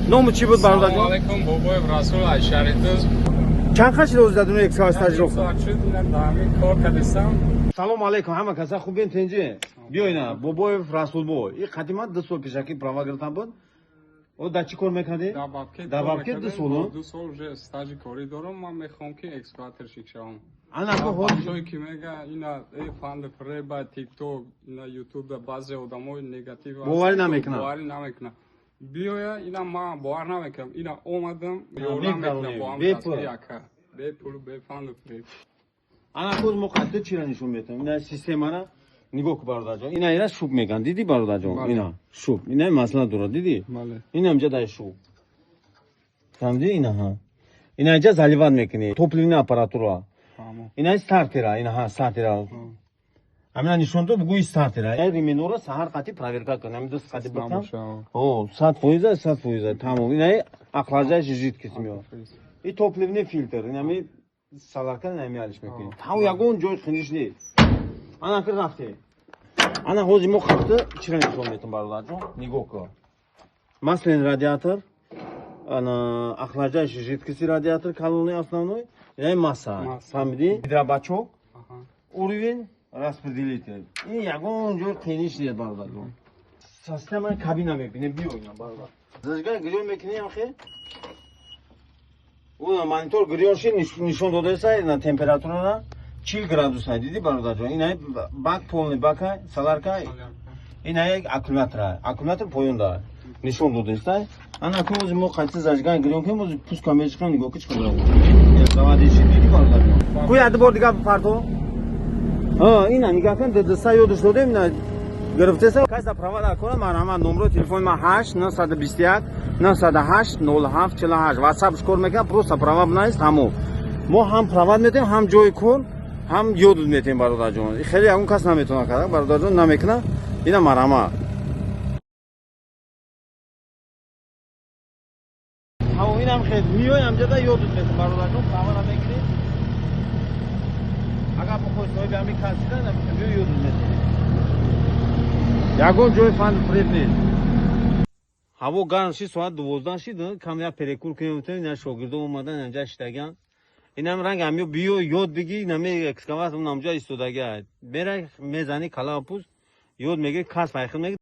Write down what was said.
نام چی بود برادر سلام جان؟ علیکم بابای رسول اشاریتوز چند خشی روز دادون یک سال استاجر ساعت شد اینا دامین کار کردستم سلام علیکم همه کسا خوب بین تنجی بیاینا بابای رسول بو این قدیما 2 سال پیشکی پراوا گرفتم بود او در چی کار میکردی؟ در بابکه 2 سال 2 سال вже استاج کاری دارم من میخوام که اکسکواتر شم انا کو خود بچه‌ای که میگه اینا فاند فریب تیک توک اینا یوتیوب بعضی آدمای نگاتیو باور نمیکنه باور نمیکنه بیایا اینا ما باور نمیکنم اینا اومدم یارم می‌کنم. با هم بپر. یکا به پول به فاند فریب انا خود مقدد چی را نشون میدم اینا سیستم انا نگاه کو برادر جان اینا اینا شوب میگن دیدی برادر جان اینا شوب اینا مثلا درست دیدی بله این همجا دای شوب فهمیدی اینا ها اینا اینجا заливать میکنی топливный аппаратура اینا استارتера اینا ها استارتера همین نشون تو بگو استارتера ای ریمینو رو سحر قطعی проверка کنم دو قطعی بکنم او 100% تمام اینا اخراجش جدید کسی این topливный фильтр اینا می سالارکن نمیارش میکنی تاو یگون جوی خنیش نی انا که رفته انا هوزی مو خفته چرا نشون میتون برادر جان نگاه کن مثلا радиатор она охлаждающий жидкости радиатор колонный основной и масса фамили гидробачок уровень распределитель и ягон жор қиниш нет бардар система кабина мебине биёна бардар зажигай грё мекини ахе у монитор грёши нишон додаеса на температура 40 градус диди бардар ҷон ина бак полный бака саларка ина аккумулятор поёнда нишон додаеса ана коз мо қайти зажигай грё ки мо пуска мешкам нигоҳ ки чиқадр я заводиши диди бардар ку яд бор дига парто ина нигоҳ кан ддса ёдаш додем ина гирифтеса кайса провода кора марҳамат номро телефони ман 8 921 908 07 48 ватсапш кор мекунам просто провод наст ҳамо мо ҳам провод медем ҳам ҷои кор ҳам ёд медем бародарҷон хеле ягон кас наметавона карда бародарҷон намекуна ина марҳамат اینم خیلی میایم جدا یادت میاد برادرجون خبر نمیگیری اگر بخوای تو به همین کانسیدن نمیگم یادت میاد یگون جای فان فرید نیست هوا گرم شد ساعت 12 شد کم یا پریکور کنیم اینا شاگردا اومدن اینجا اشتگان اینم رنگ همیو بیو یاد بگی نمی اکسکاوات اون نامجا استودگی بره میزنی کلا پوست یاد میگه کاس فایخ میگه